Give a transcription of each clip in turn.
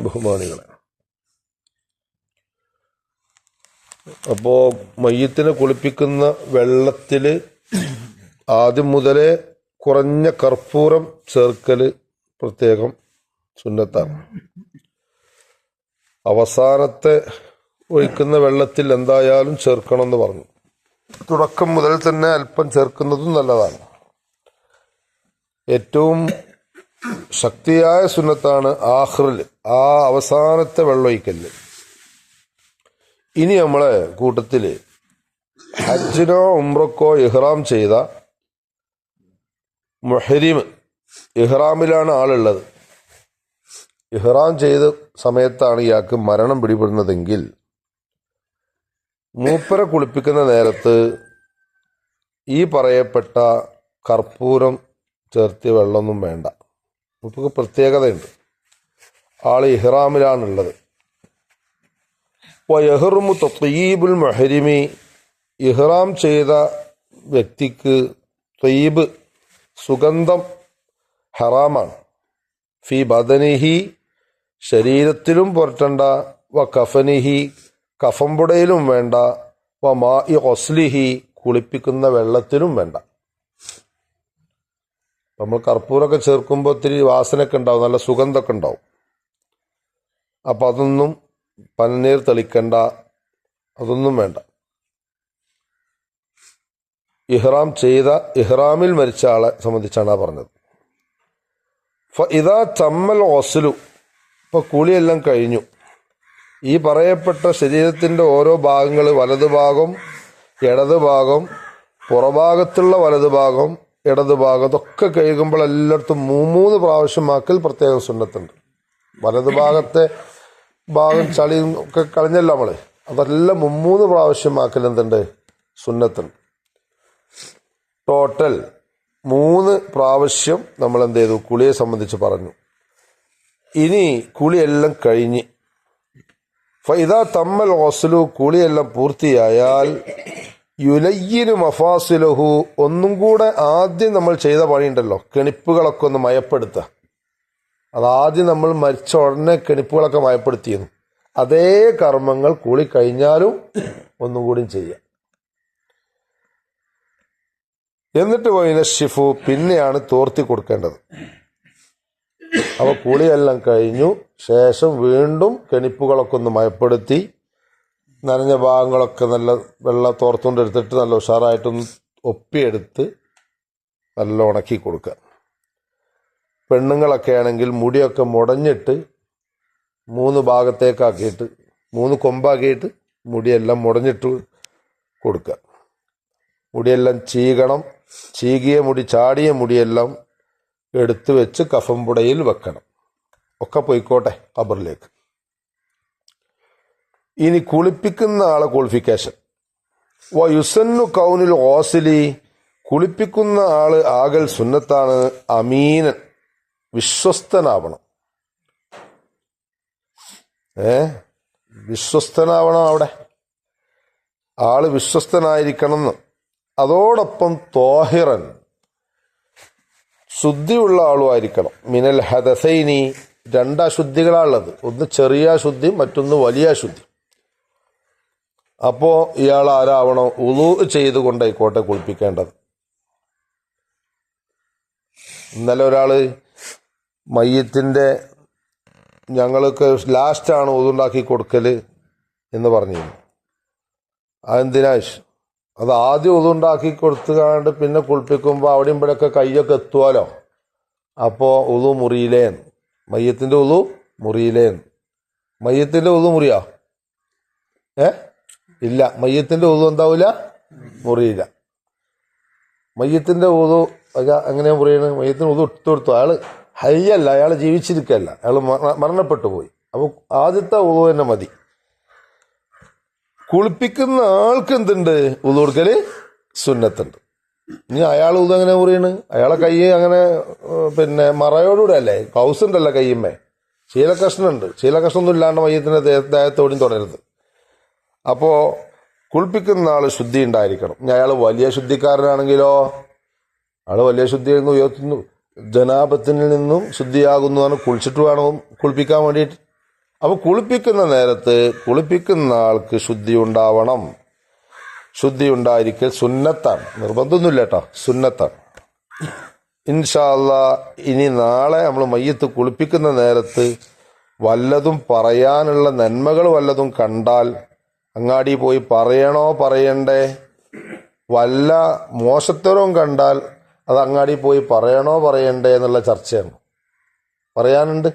ബഹുമാനികളെ, അപ്പോ മയ്യത്തിനെ കുളിപ്പിക്കുന്ന വെള്ളത്തിൽ ആദ്യം മുതലേ കുറഞ്ഞ കർപ്പൂരം ചേർക്കൽ പ്രത്യേകം സുന്നത്താണ്. അവസാനത്തെ ഒഴിക്കുന്ന വെള്ളത്തിൽ എന്തായാലും ചേർക്കണമെന്ന് പറഞ്ഞു. തുടക്കം മുതൽ തന്നെ അല്പം ചേർക്കുന്നതും നല്ലതാണ്. ഏറ്റവും ശക്തിയായ സുന്നത്താണ് ആഖിറിൽ, ആ അവസാനത്തെ വെള്ളമൊഴിക്കല്. ഇനി നമ്മളെ കൂട്ടത്തിൽ ഹജ്ജിനോ ഉംറക്കോ ഇഹ്റാം ചെയ്ത മുഹരിം, ഇഹ്റാമിലാണ് ആളുള്ളത്, ഇഹ്റാം ചെയ്ത സമയത്താണ് ഇയാൾക്ക് മരണം പിടിപെടുന്നതെങ്കിൽ മൂപ്പരെ കുളിപ്പിക്കുന്ന നേരത്ത് ഈ പറയപ്പെട്ട കർപ്പൂരം ചേർത്തിയ വെള്ളമൊന്നും വേണ്ട. മൂപ്പർക്ക് പ്രത്യേകതയുണ്ട്, ആൾ ഇഹ്റാമിലാണുള്ളത്. വയഹ്റുമു തത്വീബുൽ മുഹരിമി, ഇഹ്റാം ചെയ്ത വ്യക്തിക്ക് ത്വയ്യിബ് സുഗന്ധം ഹറാമാണ്. ഫി ബദനിഹി, ശരീരത്തിലും പുരട്ടണ്ട. വ കഫനിഹി, കഫംപുടയിലും വേണ്ട. വ മാഇ ഗസ്ലിഹി, കുളിപ്പിക്കുന്ന വെള്ളത്തിലും വേണ്ട. നമ്മൾ കർപ്പൂരമൊക്കെ ചേർക്കുമ്പോൾ ഒത്തിരി വാസനയൊക്കെ ഉണ്ടാവും, നല്ല സുഗന്ധമൊക്കെ ഉണ്ടാവും. അപ്പം അതൊന്നും, പനിനീർ തെളിക്കണ്ട, അതൊന്നും വേണ്ട. ഇഹ്റാം ചെയ്ത, ഇഹ്റാമിൽ മരിച്ച ആളെ സംബന്ധിച്ചാണ് പറഞ്ഞത്. ഇതാ ചമ്മൽ ഗസ്ലു, ഇപ്പോൾ കുളിയെല്ലാം കഴിഞ്ഞു. ഈ പറയപ്പെട്ട ശരീരത്തിൻ്റെ ഓരോ ഭാഗങ്ങൾ, വലതു ഭാഗം, ഇടത് ഭാഗം, പുറഭാഗത്തുള്ള വലതു ഭാഗം, ഇടത് ഭാഗം, ഇതൊക്കെ കഴുകുമ്പോൾ എല്ലായിടത്തും മൂന്ന് പ്രാവശ്യമാക്കൽ പ്രത്യേകം സുന്നത്തുണ്ട്. വലതു ഭാഗത്തെ ഭാഗം ചളിയും ഒക്കെ കളഞ്ഞല്ലോ നമ്മൾ, അതെല്ലാം 3 പ്രാവശ്യമാക്കൽ എന്തുണ്ട്, സുന്നത്തുണ്ട്. ടോട്ടൽ 3 പ്രാവശ്യം നമ്മൾ എന്ത് ചെയ്തു, കുളിയെ സംബന്ധിച്ച് പറഞ്ഞു. ഇനി കുളിയെല്ലാം കഴിഞ്ഞ് ഫൈദാ തമ്മൽ ഗസ്ലു, കുളിയെല്ലാം പൂർത്തിയായാൽ യുലയ്യിനു മഫാസിലഹു, ഒന്നും കൂടെ ആദ്യം നമ്മൾ ചെയ്ത പണിയുണ്ടല്ലോ, കെണിപ്പുകളൊക്കെ ഒന്ന് മയപ്പെടുത്തുക. അതാദ്യം നമ്മൾ മരിച്ച ഉടനെ കെണിപ്പുകളൊക്കെ മയപ്പെടുത്തിയിരുന്നു. അതേ കർമ്മങ്ങൾ കുളി കഴിഞ്ഞാലും ഒന്നും കൂടി ചെയ്യാം. എന്നിട്ട് വൈനശിഫു, പിന്നെയാണ് തോർത്തി കൊടുക്കേണ്ടത്. അപ്പോൾ കുളിയെല്ലാം കഴിഞ്ഞു ശേഷം വീണ്ടും കെണിപ്പുകളൊക്കെ ഒന്ന് മയപ്പെടുത്തി നനഞ്ഞ ഭാഗങ്ങളൊക്കെ നല്ല വെള്ള തോർത്തുകൊണ്ടെടുത്തിട്ട് നല്ല ഉഷാറായിട്ടൊന്ന് ഒപ്പിയെടുത്ത് നല്ല ഉണക്കി കൊടുക്കുക. പെണ്ണുങ്ങളൊക്കെ ആണെങ്കിൽ മുടിയൊക്കെ മുടഞ്ഞിട്ട് 3 ഭാഗത്തേക്കാക്കിയിട്ട് 3 കൊമ്പാക്കിയിട്ട് മുടിയെല്ലാം മുടഞ്ഞിട്ട് കൊടുക്കുക. മുടിയെല്ലാം ചീകണം. ചീകിയ മുടി, ചാടിയ മുടിയെല്ലാം എടുത്തു വെച്ച് കഫംപുടയിൽ വെക്കണം. ഒക്കെ പോയിക്കോട്ടെ ഖബറിലേക്ക്. ഇനി കുളിപ്പിക്കുന്ന ആളെ ക്വാളിഫിക്കേഷൻ. യുസന്നു കൗനുൽ ഗാസിലി, കുളിപ്പിക്കുന്ന ആള് ആകൽ സുന്നത്താണ്. അമീനൻ, വിശ്വസ്തനാവണം. വിശ്വസ്തനാവണം, അവിടെ ആള് വിശ്വസ്തനായിരിക്കണം. അതോടൊപ്പം ത്വാഹിറൻ, ശുദ്ധിയുള്ള ആളുമായിരിക്കണം. മിനൽ ഹദസൈനി, 2 അശുദ്ധികളാണുള്ളത്, ഒന്ന് ചെറിയ അശുദ്ധി, മറ്റൊന്ന് വലിയ അശുദ്ധി. അപ്പോൾ ഇയാൾ ആരാവണം, ഉളൂ ചെയ്തുകൊണ്ടായിക്കോട്ടെ കുളിപ്പിക്കേണ്ടത്. ഇന്നലെ ഒരാൾ മയ്യത്തിൻ്റെ ഞങ്ങൾക്ക് ലാസ്റ്റാണ് ഉളുണ്ടാക്കി കൊടുക്കൽ എന്ന് പറഞ്ഞിരുന്നു. അതെന്തിനാ? അത് ആദ്യം ഉളുണ്ടാക്കി കൊടുത്തുകാണ്ട് പിന്നെ കുളിപ്പിക്കുമ്പോൾ അവിടെയും ഇവിടെയൊക്കെ കൈയൊക്കെ എത്തുമല്ലോ, അപ്പോൾ ഉളു മുറിയിലേന്ന്, മയ്യത്തിൻ്റെ ഉളു മുറിയിലേന്ന്. മയ്യത്തിൻ്റെ ഉളു മുറിയോ? ഇല്ല, മയ്യത്തിൻ്റെ ഉളു എന്താവില്ല, മുറിയില്ല. മയ്യത്തിൻ്റെ ഉളു എങ്ങനെയാ മുറിയണ്? മയ്യത്തിന് ഉളു ഇട്ട് കൊടുത്തു, അയാൾ ഹയ്യല്ല, അയാൾ ജീവിച്ചിരിക്കല്ല, അയാൾ മരണപ്പെട്ടു പോയി. അപ്പോൾ ആദ്യത്തെ ഉളു തന്നെ മതി. കുളിപ്പിക്കുന്ന ആൾക്ക് എന്തുണ്ട്, ഉളു കൊടുക്കല് സുന്നത്തുണ്ട്. ഇനി അയാൾ ഉളു എങ്ങനെ മുറിയണ്? അയാളെ കൈ അങ്ങനെ പിന്നെ മറയോടുകൂടെ അല്ലേ, കൗസ് ഉണ്ടല്ലോ കയ്യമ്മേ, ശീലകഷ്ണുണ്ട്, ശീലകഷ്ണമൊന്നും ഇല്ലാണ്ട് മയ്യത്തിൻ്റെ ദേഹത്തോടെയും തുടരുത്. അപ്പോൾ കുളിപ്പിക്കുന്ന ആൾ ശുദ്ധി ഉണ്ടായിരിക്കണം. ഇനി അയാൾ വലിയ ശുദ്ധിക്കാരനാണെങ്കിലോ, ആൾ വലിയ ശുദ്ധി ഉയർത്തുന്നു, ജനാപത്തിൽ നിന്നും ശുദ്ധിയാകുന്നതാണ്. കുളിച്ചിട്ട് വേണം കുളിപ്പിക്കാൻ വേണ്ടിയിട്ട്. അപ്പോൾ കുളിപ്പിക്കുന്ന നേരത്ത് കുളിപ്പിക്കുന്ന ആൾക്ക് ശുദ്ധി ഉണ്ടാവണം. ശുദ്ധി ഉണ്ടായിരിക്കൽ സുന്നത്താണ്, നിർബന്ധമൊന്നുമില്ല കേട്ടോ, സുന്നത്താണ്. ഇൻഷാ അല്ലാ ഇനി നാളെ നമ്മൾ മയ്യത്ത് കുളിപ്പിക്കുന്ന നേരത്ത് വല്ലതും പറയാനുള്ള നന്മകൾ വല്ലതും കണ്ടാൽ അങ്ങാടി പോയി പറയണോ പറയണ്ടേ, വല്ല മോശത്തരവും കണ്ടാൽ അത് അങ്ങാടി പോയി പറയണോ പറയണ്ടേ എന്നുള്ള ചർച്ചയാണ്, പറയാനുണ്ട്.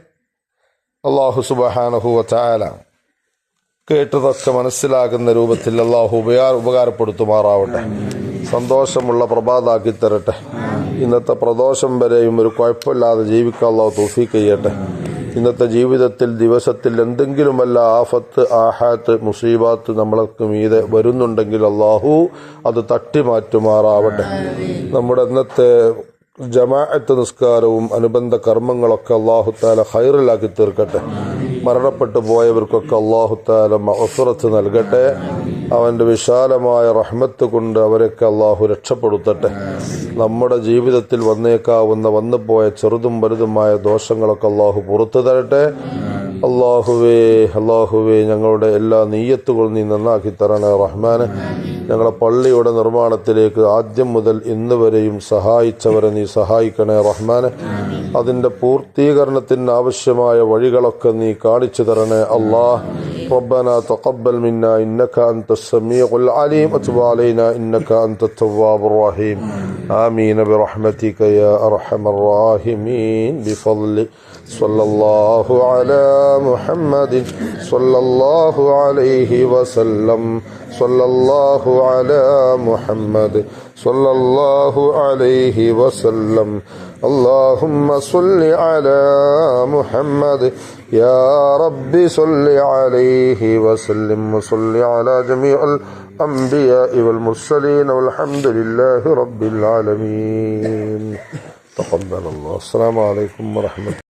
അല്ലാഹു സുബ്ഹാനഹു വ തആല കേട്ടതൊക്കെ മനസ്സിലാകുന്ന രൂപത്തിൽ അല്ലാഹു ഉപകാരപ്പെടുത്തുമാറാവട്ടെ. സന്തോഷമുള്ള പ്രഭാതാക്കി തരട്ടെ. ഇന്നത്തെ പ്രദോഷം വരെയും ഒരു കുഴപ്പമില്ലാതെ ജീവിക്കാൻ അല്ലാഹു തൗഫീഖ് ചെയ്യട്ടെ. ഇന്നത്തെ ജീവിതത്തിൽ ദിവസത്തിൽ എന്തെങ്കിലും വല്ല ആഫത്ത്, ആഹാത്ത്, മുസീബാത്ത് നമ്മൾക്ക് മീതെ വരുന്നുണ്ടെങ്കിൽ അല്ലാഹു അത് തട്ടിമാറ്റുമാറാവട്ടെ. നമ്മുടെ ഇന്നത്തെ ജമാഅത്ത് നിസ്കാരവും അനുബന്ധ കർമ്മങ്ങളൊക്കെ അല്ലാഹു തആല ഖൈറിലാക്കി തീർക്കട്ടെ. മരണപ്പെട്ടു പോയവർക്കൊക്കെ അല്ലാഹു തആല മഗ്ഫിറത്ത് നൽകട്ടെ. അവൻ്റെ വിശാലമായ റഹ്മത്ത് കൊണ്ട് അവരൊക്കെ അല്ലാഹു രക്ഷപ്പെടുത്തട്ടെ. നമ്മുടെ ജീവിതത്തിൽ വന്നുപോയ ചെറുതും വലുതുമായ ദോഷങ്ങളൊക്കെ അല്ലാഹു പുറത്തു തരട്ടെ. അല്ലാഹുവേ ഞങ്ങളുടെ എല്ലാ നീയത്തുകളും നീ നന്നാക്കി തരണേ റഹ്മാനെ. ഞങ്ങളെ പള്ളിയുടെ നിർമ്മാണത്തിലേക്ക് ആദ്യം മുതൽ ഇന്ന് വരെയും സഹായിച്ചവരെ നീ സഹായിക്കണേ റഹ്മാനെ. അതിൻ്റെ പൂർത്തീകരണത്തിന് ആവശ്യമായ വഴികളൊക്കെ നീ കാണിച്ചു തരണേ അല്ലാഹ്. ربنا تقبل منا إنك أنت السميع العليم وتب علينا إنك أنت التواب الرحيم. آمين برحمتك يا أرحم الراحمين. بفضل صلى الله على محمد صلى الله عليه وسلم. صلى الله على محمد صلى الله عليه وسلم. اللهم صل على محمد يا رب صل عليه وسلم. وصل على جميع الأنبياء والمرسلين والحمد لله رب العالمين. تقبل الله. السلام عليكم ورحمة الله.